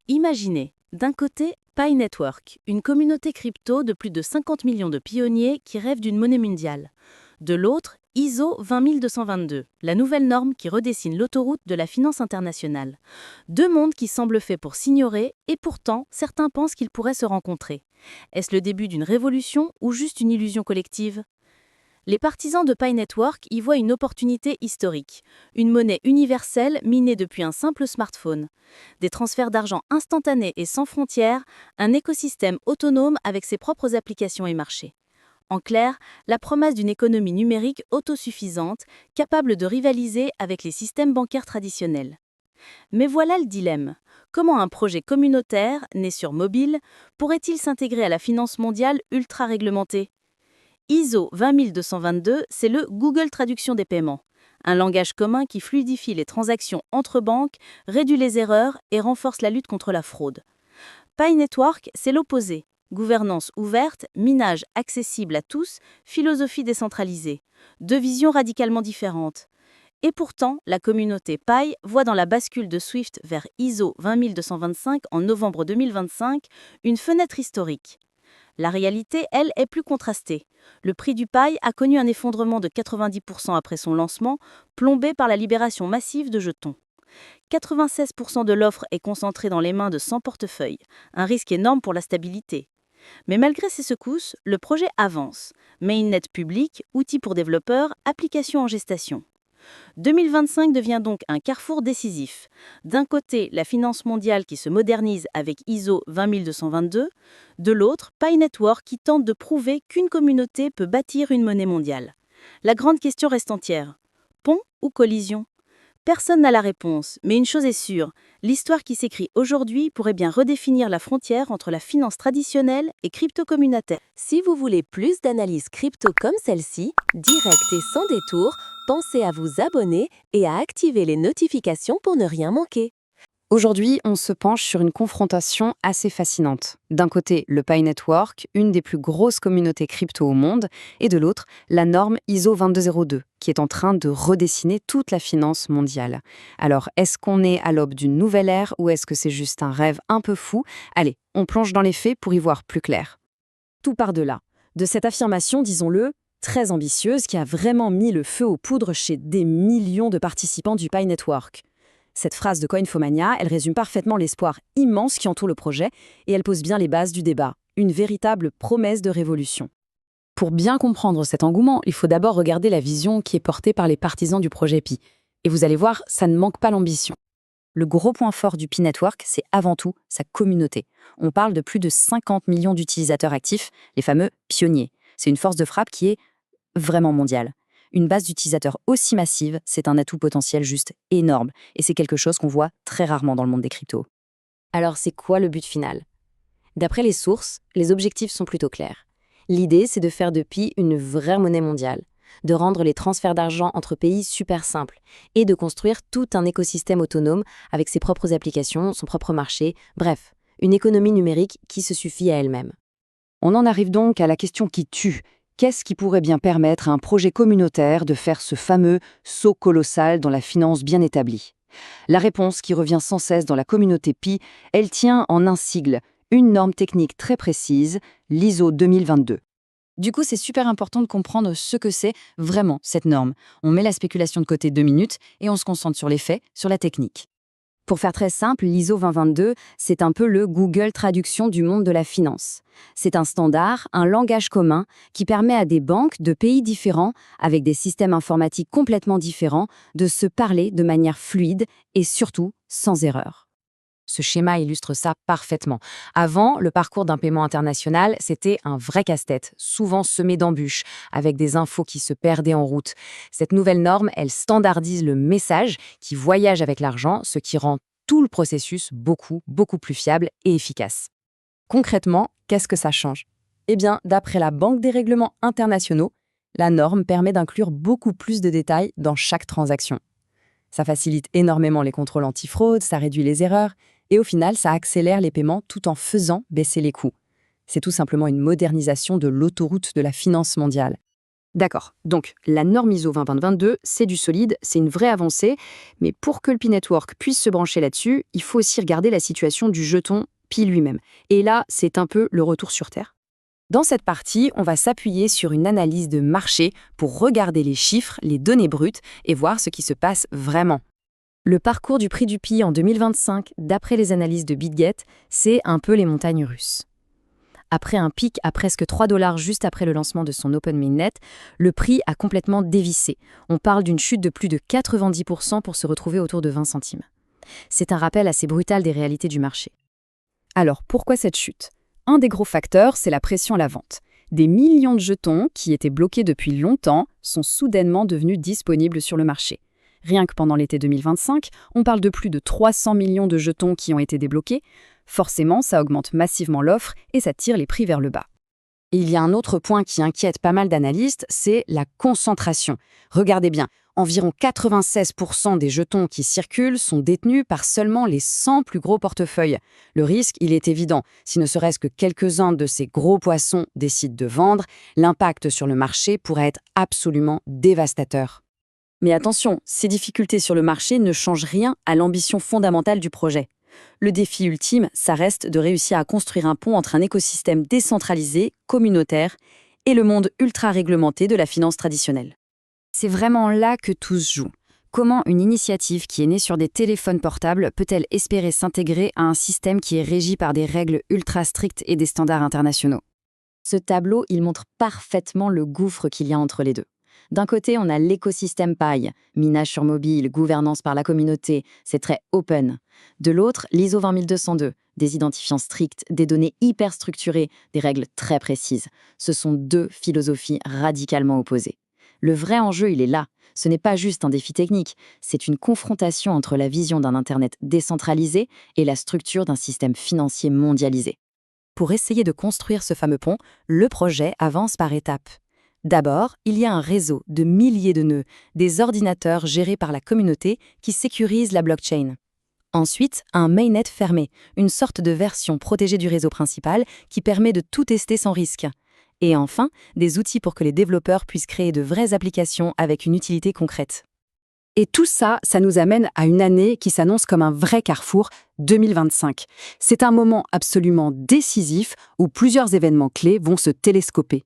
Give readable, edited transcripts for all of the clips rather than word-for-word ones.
Imaginez, d'un côté, Pi Network, une communauté crypto de plus de 50 millions de pionniers qui rêvent d'une monnaie mondiale. De l'autre, ISO 20222, la nouvelle norme qui redessine l'autoroute de la finance internationale. Deux mondes qui semblent faits pour s'ignorer et pourtant, certains pensent qu'ils pourraient se rencontrer. Est-ce le début d'une révolution ou juste une illusion collective ? Les partisans de Pi Network y voient une opportunité historique, une monnaie universelle minée depuis un simple smartphone, des transferts d'argent instantanés et sans frontières, un écosystème autonome avec ses propres applications et marchés. En clair, la promesse d'une économie numérique autosuffisante, capable de rivaliser avec les systèmes bancaires traditionnels. Mais voilà le dilemme. Comment un projet communautaire, né sur mobile, pourrait-il s'intégrer à la finance mondiale ultra réglementée ? ISO 20222, c'est le Google Traduction des paiements, un langage commun qui fluidifie les transactions entre banques, réduit les erreurs et renforce la lutte contre la fraude. Pi Network, c'est l'opposé. Gouvernance ouverte, minage accessible à tous, philosophie décentralisée. Deux visions radicalement différentes. Et pourtant, la communauté Pi voit dans la bascule de Swift vers ISO 20225 en novembre 2025 une fenêtre historique. La réalité, elle, est plus contrastée. Le prix du Pi a connu un effondrement de 90% après son lancement, plombé par la libération massive de jetons. 96% de l'offre est concentrée dans les mains de 100 portefeuilles, un risque énorme pour la stabilité. Mais malgré ces secousses, le projet avance. Mainnet public, outils pour développeurs, applications en gestation. 2025 devient donc un carrefour décisif. D'un côté, la finance mondiale qui se modernise avec ISO 20222, de l'autre, Pi Network qui tente de prouver qu'une communauté peut bâtir une monnaie mondiale. La grande question reste entière. Pont ou collision ? Personne n'a la réponse, mais une chose est sûre, l'histoire qui s'écrit aujourd'hui pourrait bien redéfinir la frontière entre la finance traditionnelle et crypto-communautaire. Si vous voulez plus d'analyses crypto comme celle-ci, directe et sans détour, pensez à vous abonner et à activer les notifications pour ne rien manquer. Aujourd'hui, on se penche sur une confrontation assez fascinante. D'un côté, le Pi Network, une des plus grosses communautés crypto au monde, et de l'autre, la norme ISO 2202, qui est en train de redessiner toute la finance mondiale. Alors, est-ce qu'on est à l'aube d'une nouvelle ère ou est-ce que c'est juste un rêve un peu fou ? Allez, on plonge dans les faits pour y voir plus clair. Tout part de là, de cette affirmation, disons-le, très ambitieuse qui a vraiment mis le feu aux poudres chez des millions de participants du Pi Network. Cette phrase de Coinfomania, elle résume parfaitement l'espoir immense qui entoure le projet et elle pose bien les bases du débat, une véritable promesse de révolution. Pour bien comprendre cet engouement, il faut d'abord regarder la vision qui est portée par les partisans du projet Pi. Et vous allez voir, ça ne manque pas l'ambition. Le gros point fort du Pi Network, c'est avant tout sa communauté. On parle de plus de 50 millions d'utilisateurs actifs, les fameux pionniers. C'est une force de frappe qui est vraiment mondiale. Une base d'utilisateurs aussi massive, c'est un atout potentiel juste énorme. Et c'est quelque chose qu'on voit très rarement dans le monde des cryptos. Alors c'est quoi le but final ? D'après les sources, les objectifs sont plutôt clairs. L'idée, c'est de faire de Pi une vraie monnaie mondiale, de rendre les transferts d'argent entre pays super simples et de construire tout un écosystème autonome avec ses propres applications, son propre marché, bref, une économie numérique qui se suffit à elle-même. On en arrive donc à la question qui tue. Qu'est-ce qui pourrait bien permettre à un projet communautaire de faire ce fameux saut colossal dans la finance bien établie ? La réponse qui revient sans cesse dans la communauté Pi, elle tient en un sigle, une norme technique très précise, l'ISO 2022. Du coup, c'est super important de comprendre ce que c'est vraiment cette norme. On met la spéculation de côté 2 minutes et on se concentre sur les faits, sur la technique. Pour faire très simple, l'ISO 2022, c'est un peu le Google Traduction du monde de la finance. C'est un standard, un langage commun qui permet à des banques de pays différents, avec des systèmes informatiques complètement différents, de se parler de manière fluide et surtout sans erreur. Ce schéma illustre ça parfaitement. Avant, le parcours d'un paiement international, c'était un vrai casse-tête, souvent semé d'embûches, avec des infos qui se perdaient en route. Cette nouvelle norme, elle standardise le message qui voyage avec l'argent, ce qui rend tout le processus beaucoup plus fiable et efficace. Concrètement, qu'est-ce que ça change ? Eh bien, d'après la Banque des règlements internationaux, la norme permet d'inclure beaucoup plus de détails dans chaque transaction. Ça facilite énormément les contrôles antifraude, ça réduit les erreurs, et au final, ça accélère les paiements tout en faisant baisser les coûts. C'est tout simplement une modernisation de l'autoroute de la finance mondiale. D'accord. Donc, la norme ISO 20022, c'est du solide, c'est une vraie avancée, mais pour que le Pi Network puisse se brancher là-dessus, il faut aussi regarder la situation du jeton Pi lui-même. Et là, c'est un peu le retour sur Terre. Dans cette partie, on va s'appuyer sur une analyse de marché pour regarder les chiffres, les données brutes et voir ce qui se passe vraiment. Le parcours du prix du Pi en 2025, d'après les analyses de BitGet, c'est un peu les montagnes russes. Après un pic à presque $3 juste après le lancement de son Open Mainnet, le prix a complètement dévissé. On parle d'une chute de plus de 90% pour se retrouver autour de 20 centimes. C'est un rappel assez brutal des réalités du marché. Alors, pourquoi cette chute ? Un des gros facteurs, c'est la pression à la vente. Des millions de jetons, qui étaient bloqués depuis longtemps, sont soudainement devenus disponibles sur le marché. Rien que pendant l'été 2025, on parle de plus de 300 millions de jetons qui ont été débloqués. Forcément, ça augmente massivement l'offre et ça tire les prix vers le bas. Et il y a un autre point qui inquiète pas mal d'analystes, c'est la concentration. Regardez bien, environ 96% des jetons qui circulent sont détenus par seulement les 100 plus gros portefeuilles. Le risque, il est évident. Si ne serait-ce que quelques-uns de ces gros poissons décident de vendre, l'impact sur le marché pourrait être absolument dévastateur. Mais attention, ces difficultés sur le marché ne changent rien à l'ambition fondamentale du projet. Le défi ultime, ça reste de réussir à construire un pont entre un écosystème décentralisé, communautaire, et le monde ultra réglementé de la finance traditionnelle. C'est vraiment là que tout se joue. Comment une initiative qui est née sur des téléphones portables peut-elle espérer s'intégrer à un système qui est régi par des règles ultra strictes et des standards internationaux ? Ce tableau, il montre parfaitement le gouffre qu'il y a entre les deux. D'un côté, on a l'écosystème paille, minage sur mobile, gouvernance par la communauté, c'est très open. De l'autre, l'ISO 20202, des identifiants stricts, des données hyper structurées, des règles très précises. Ce sont deux philosophies radicalement opposées. Le vrai enjeu, il est là. Ce n'est pas juste un défi technique, c'est une confrontation entre la vision d'un Internet décentralisé et la structure d'un système financier mondialisé. Pour essayer de construire ce fameux pont, le projet avance par étapes. D'abord, il y a un réseau de milliers de nœuds, des ordinateurs gérés par la communauté qui sécurisent la blockchain. Ensuite, un mainnet fermé, une sorte de version protégée du réseau principal qui permet de tout tester sans risque. Et enfin, des outils pour que les développeurs puissent créer de vraies applications avec une utilité concrète. Et tout ça, ça nous amène à une année qui s'annonce comme un vrai carrefour, 2025. C'est un moment absolument décisif où plusieurs événements clés vont se télescoper.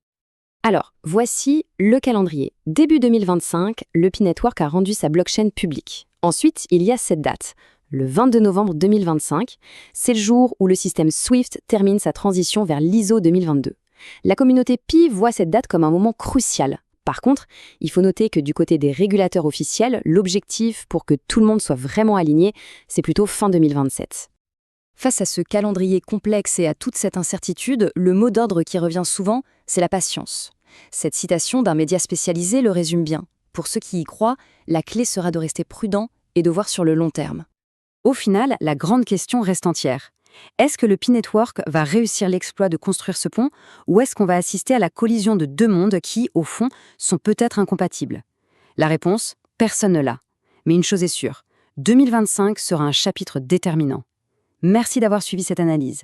Alors, voici le calendrier. Début 2025, le Pi Network a rendu sa blockchain publique. Ensuite, il y a cette date, le 22 novembre 2025. C'est le jour où le système Swift termine sa transition vers l'ISO 2022. La communauté Pi voit cette date comme un moment crucial. Par contre, il faut noter que du côté des régulateurs officiels, l'objectif pour que tout le monde soit vraiment aligné, c'est plutôt fin 2027. Face à ce calendrier complexe et à toute cette incertitude, le mot d'ordre qui revient souvent, c'est la patience. Cette citation d'un média spécialisé le résume bien. Pour ceux qui y croient, la clé sera de rester prudent et de voir sur le long terme. Au final, la grande question reste entière. Est-ce que le Pi Network va réussir l'exploit de construire ce pont, ou est-ce qu'on va assister à la collision de deux mondes qui, au fond, sont peut-être incompatibles ? La réponse, personne ne l'a. Mais une chose est sûre, 2025 sera un chapitre déterminant. Merci d'avoir suivi cette analyse.